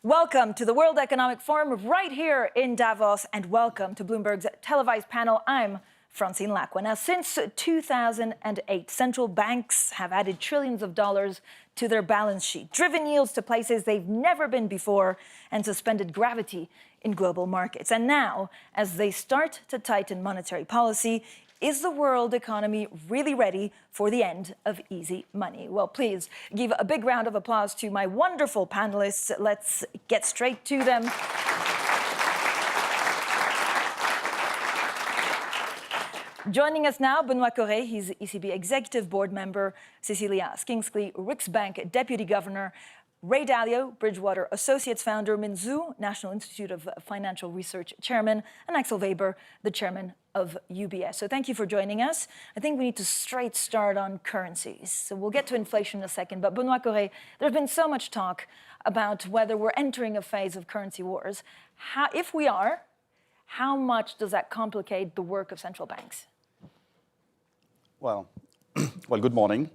Welcome to the World Economic Forum right here in Davos, and welcome to Bloomberg's televised panel. I'm Francine Lacqua. Now, since 2008, central banks have added trillions of dollars to their balance sheet, driven yields to places they've never been before, and suspended gravity in global markets. And now, as they start to tighten monetary policy, is the world economy really ready for the end of easy money? Well, please give a big round of applause to my wonderful panelists. Let's get straight to them. Joining us now, Benoît Cœuré, he's ECB Executive Board Member, Cecilia Skingsley, Riksbank Deputy Governor, Ray Dalio, Bridgewater Associates Founder, Min Zhu, National Institute of Financial Research Chairman, and Axel Weber, the Chairman of UBS. So thank you for joining us. I think we need to straight start on currencies. So we'll get to inflation in a second, but Benoît Cœuré, there's been so much talk about whether we're entering a phase of currency wars. If we are, how much does that complicate the work of central banks? Well, good morning.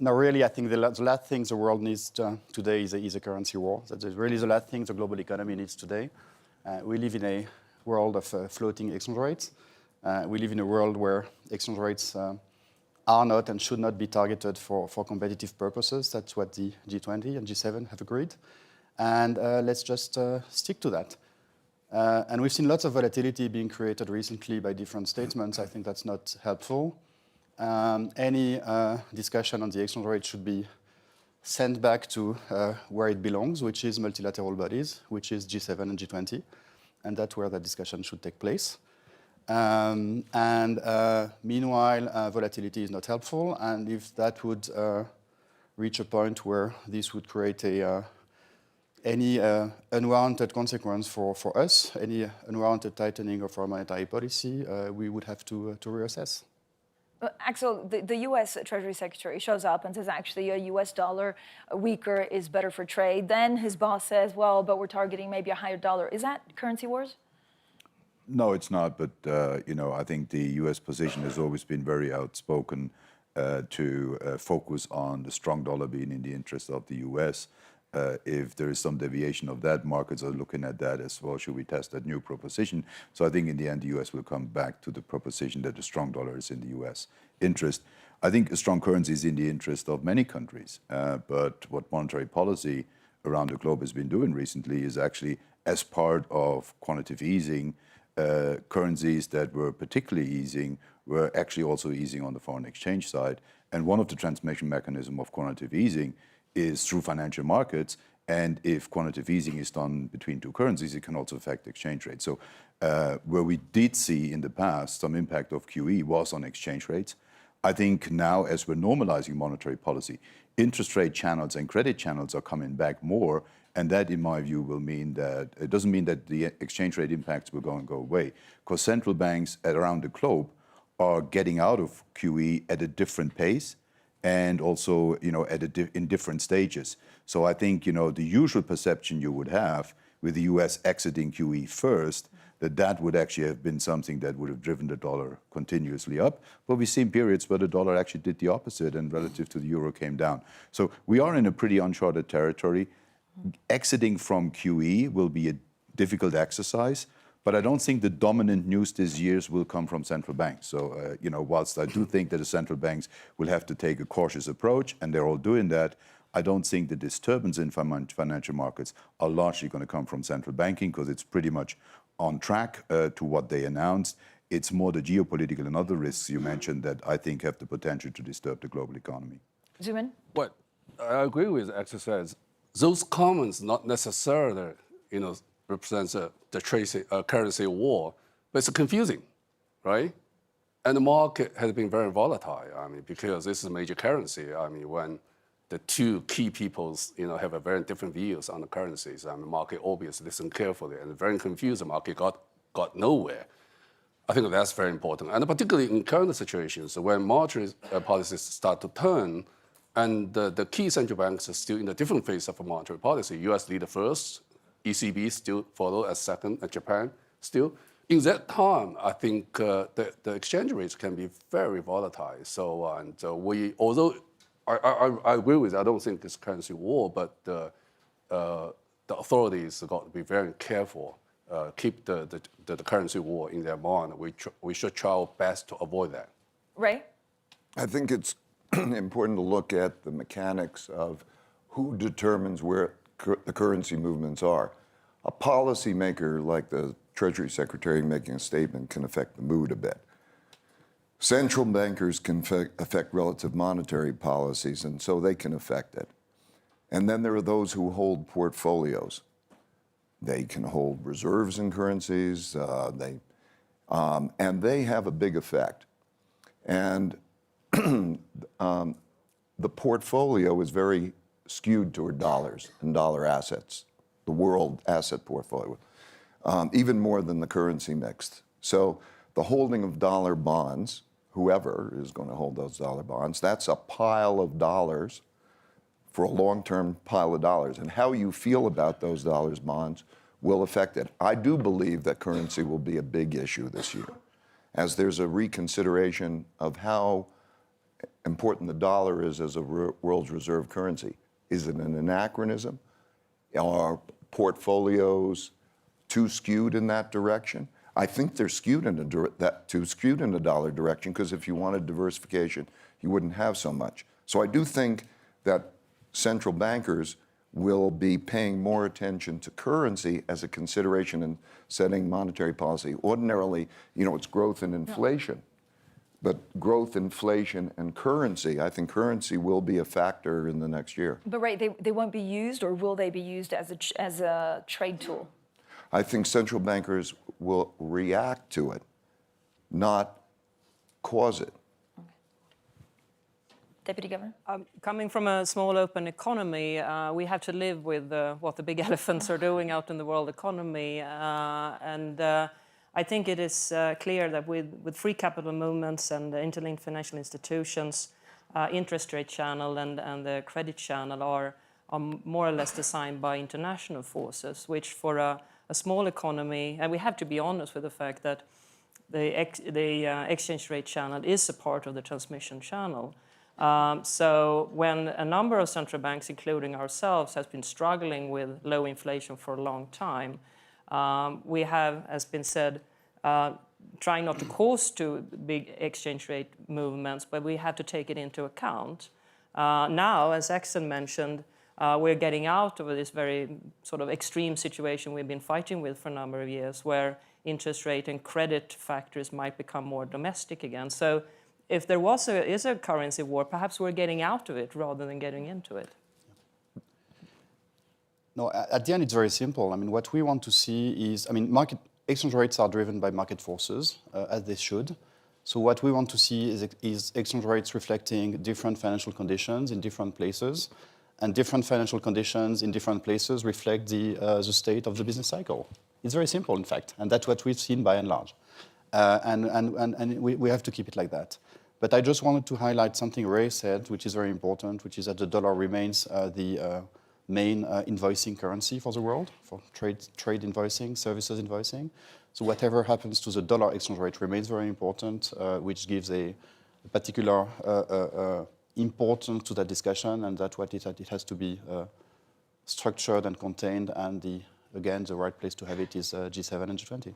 No, really, I think the last thing the world needs today is a currency war. That is really the last thing the global economy needs today. We live in a world of floating exchange rates. We live in a world where exchange rates are not and should not be targeted for competitive purposes. That's what the G20 and G7 have agreed. And let's just stick to that. And we've seen lots of volatility being created recently by different statements. I think that's not helpful. Any discussion on the exchange rate should be sent back to where it belongs, which is multilateral bodies, which is G7 and G20. And that's where the discussion should take place. Meanwhile, volatility is not helpful. And if that would reach a point where this would create any unwarranted consequence for us, any unwarranted tightening of our monetary policy, we would have to reassess. Axel, the U.S. Treasury Secretary shows up and says, actually, a U.S. dollar weaker is better for trade. Then his boss says, well, but we're targeting maybe a higher dollar. Is that currency wars? No, it's not. But, I think the U.S. position has always been very outspoken to focus on the strong dollar being in the interest of the U.S. If there is some deviation of that, markets are looking at that as well. Should we test that new proposition? So I think in the end, the U.S. will come back to the proposition that the strong dollar is in the U.S. interest. I think a strong currency is in the interest of many countries. But what monetary policy around the globe has been doing recently is actually, as part of quantitative easing, currencies that were particularly easing were actually also easing on the foreign exchange side. And one of the transmission mechanisms of quantitative easing is through financial markets, and if quantitative easing is done between two currencies, it can also affect exchange rates. So where we did see in the past some impact of QE was on exchange rates. I think now, as we're normalizing monetary policy, interest rate channels and credit channels are coming back more, and that, in my view, will mean that it doesn't mean that the exchange rate impacts will go away, because central banks around the globe are getting out of QE at a different pace, and also, in different stages. So I think, the usual perception you would have with the US exiting QE first, that would actually have been something that would have driven the dollar continuously up. But we've seen periods where the dollar actually did the opposite and relative to the euro came down. So we are in a pretty uncharted territory. Exiting from QE will be a difficult exercise. But I don't think the dominant news this year will come from central banks. So, whilst I do think that the central banks will have to take a cautious approach, and they're all doing that, I don't think the disturbance in financial markets are largely going to come from central banking, because it's pretty much on track to what they announced. It's more the geopolitical and other risks you mentioned that I think have the potential to disturb the global economy. Zoom in. What I agree with Axel says, those comments not necessarily, represents the currency war, but it's confusing, right? And the market has been very volatile, because this is a major currency. When the two key peoples, have a very different views on the currencies, the market obviously listened carefully and very confused. The market got nowhere. I think that's very important. And particularly in current situations, when monetary policies start to turn, and the key central banks are still in a different phase of monetary policy. US leader first, ECB still follow as second, and Japan still. In that time, I think the exchange rates can be very volatile. So, although I agree with that. I don't think it's currency war, but the authorities got to be very careful, keep the currency war in their mind. We should try our best to avoid that. Ray? I think it's important to look at the mechanics of who determines where the currency movements are. A policymaker like the Treasury Secretary making a statement can affect the mood a bit. Central bankers can affect relative monetary policies, and so they can affect it. And then there are those who hold portfolios. They can hold reserves in currencies, and they have a big effect. And the portfolio is very skewed toward dollars and dollar assets, the world asset portfolio, even more than the currency mix. So the holding of dollar bonds, whoever is going to hold those dollar bonds, that's a pile of dollars for a long-term pile of dollars. And how you feel about those dollars bonds will affect it. I do believe that currency will be a big issue this year, as there's a reconsideration of how important the dollar is as a world's reserve currency. Is it an anachronism? Are portfolios too skewed in that direction? I think they're skewed in the dollar direction, because if you wanted diversification, you wouldn't have so much. So I do think that central bankers will be paying more attention to currency as a consideration in setting monetary policy. Ordinarily, it's growth and inflation. But growth, inflation, and currency, I think currency will be a factor in the next year. But Ray, they won't be used, or will they be used as a trade tool? I think central bankers will react to it, not cause it. Okay. Deputy Governor? Coming from a small open economy, we have to live with what the big elephants are doing out in the world economy. I think it is clear that with free capital movements and the interlinked financial institutions, interest rate channel and the credit channel are more or less designed by international forces, which for a small economy, and we have to be honest with the fact that the exchange rate channel is a part of the transmission channel. So when a number of central banks, including ourselves, has been struggling with low inflation for a long time, we have, as been said, trying not to cause too big exchange rate movements, but we have to take it into account. Now, as Axel mentioned, we're getting out of this very sort of extreme situation we've been fighting with for a number of years, where interest rate and credit factors might become more domestic again. So if there is a currency war, perhaps we're getting out of it rather than getting into it. No, at the end, it's very simple. I mean, what we want to see is, exchange rates are driven by market forces, as they should. So what we want to see is exchange rates reflecting different financial conditions in different places, and different financial conditions in different places reflect the state of the business cycle. It's very simple, in fact, and that's what we've seen by and large. And we have to keep it like that. But I just wanted to highlight something Ray said, which is very important, which is that the dollar remains the main invoicing currency for the world, for trade invoicing, services invoicing. So whatever happens to the dollar exchange rate remains very important, which gives a particular importance to that discussion, and that's what it has to be structured and contained. And again, the right place to have it is G7 and G20.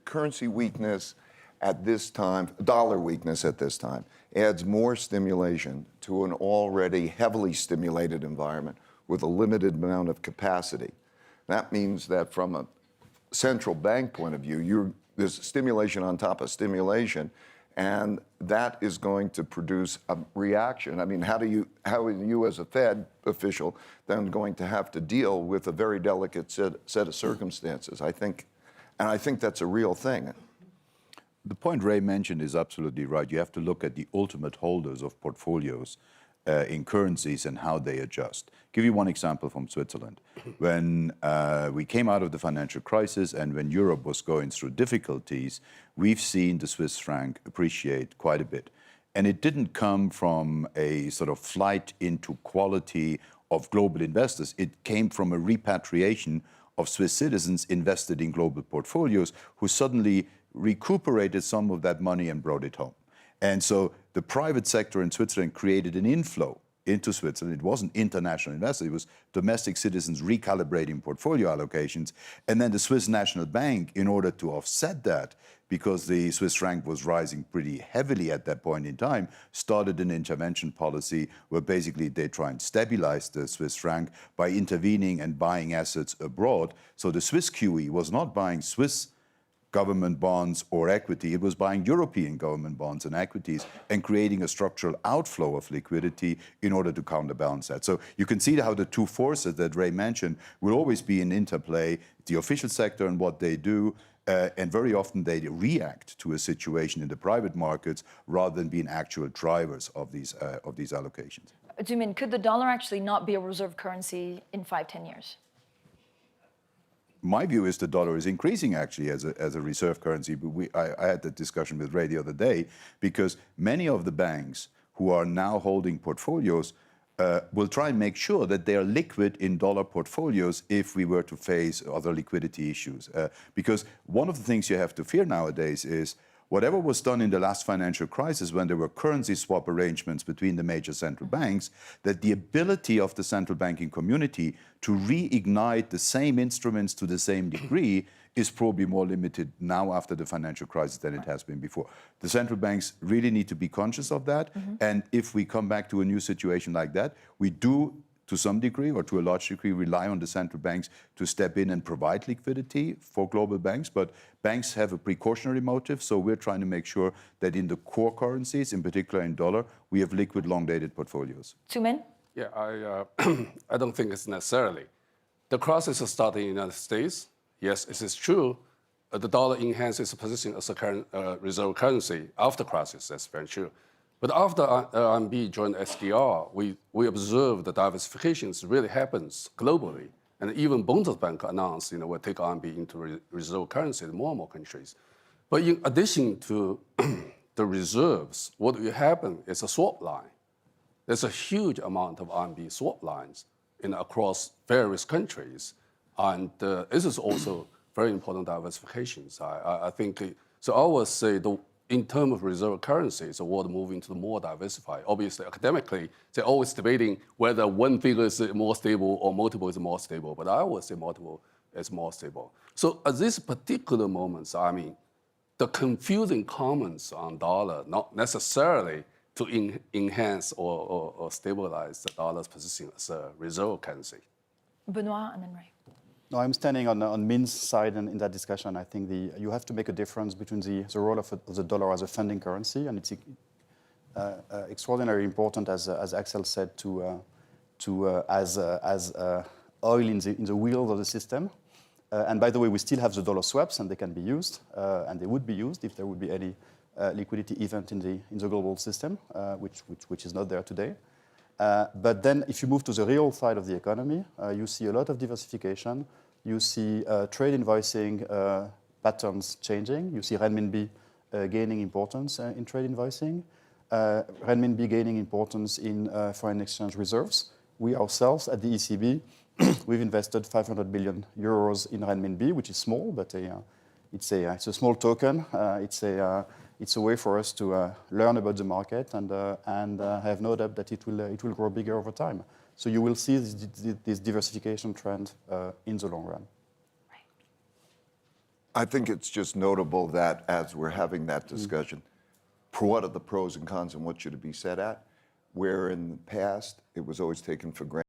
Currency weakness at this time, dollar weakness at this time, adds more stimulation to an already heavily stimulated environment with a limited amount of capacity. That means that from a central bank point of view, there's stimulation on top of stimulation, and that is going to produce a reaction. I mean, how are you as a Fed official then going to have to deal with a very delicate set of circumstances? I think that's a real thing. The point Ray mentioned is absolutely right. You have to look at the ultimate holders of portfolios in currencies and how they adjust. Give you one example from Switzerland. When we came out of the financial crisis and when Europe was going through difficulties, we've seen the Swiss franc appreciate quite a bit. And it didn't come from a sort of flight into quality of global investors. It came from a repatriation of Swiss citizens invested in global portfolios who suddenly recuperated some of that money and brought it home. And so the private sector in Switzerland created an inflow into Switzerland. It wasn't international investors, it was domestic citizens recalibrating portfolio allocations. And then the Swiss National Bank, in order to offset that, because the Swiss franc was rising pretty heavily at that point in time, started an intervention policy where basically they try and stabilize the Swiss franc by intervening and buying assets abroad. So the Swiss QE was not buying Swiss government bonds or equity, it was buying European government bonds and equities and creating a structural outflow of liquidity in order to counterbalance that. So you can see how the two forces that Ray mentioned will always be in interplay, the official sector and what they do, and very often they react to a situation in the private markets rather than being actual drivers of these allocations. Zhu, could the dollar actually not be a reserve currency in 5-10 years? My view is the dollar is increasing actually as a reserve currency. But I had that discussion with Ray the other day because many of the banks who are now holding portfolios will try and make sure that they are liquid in dollar portfolios if we were to face other liquidity issues. Because one of the things you have to fear nowadays is whatever was done in the last financial crisis when there were currency swap arrangements between the major central banks, that the ability of the central banking community to reignite the same instruments to the same degree is probably more limited now after the financial crisis than it has been before. The central banks really need to be conscious of that. And if we come back to a new situation like that, we do to some degree or to a large degree rely on the central banks to step in and provide liquidity for global banks. But banks have a precautionary motive, so we're trying to make sure that in the core currencies, in particular in dollar, we have liquid long-dated portfolios. Zhu. Yeah, I don't think it's necessarily. The crisis started in the United States. Yes, it is true. The dollar enhanced its position as a reserve currency after crisis. That's very true. But after RMB joined SDR, we observed the diversifications really happens globally. And even Bundesbank announced, we'll take RMB into reserve currency in more and more countries. But in addition to the reserves, what will happen is a swap line. There's a huge amount of RMB swap lines across various countries. And this is also very important diversifications. I think, so I would say in terms of reserve currencies, the world moving to the more diversified. Obviously, academically, they're always debating whether one figure is more stable or multiple is more stable. But I would say multiple is more stable. So at this particular moment, the confusing comments on dollar, not necessarily to enhance or stabilize the dollar's position as a reserve currency. Benoit and then Ray. No, I'm standing on Min's side in that discussion. I think you have to make a difference between the role of the dollar as a funding currency, and it's extraordinarily important, as Axel said, as oil in the wheels of the system. And by the way, we still have the dollar swaps, and they can be used, and they would be used if there would be any liquidity event in the global system, which is not there today. But then if you move to the real side of the economy, you see a lot of diversification. You see trade invoicing patterns changing. You see renminbi gaining importance in trade invoicing. Renminbi gaining importance in foreign exchange reserves. We ourselves at the ECB, we've invested 500 billion euros in renminbi, which is small, but it's a small token. It's a way for us to learn about the market and have no doubt that it will grow bigger over time. So you will see this diversification trend in the long run. I think it's just notable that as we're having that discussion, what are the pros and cons and what should it be set at? Where in the past it was always taken for granted.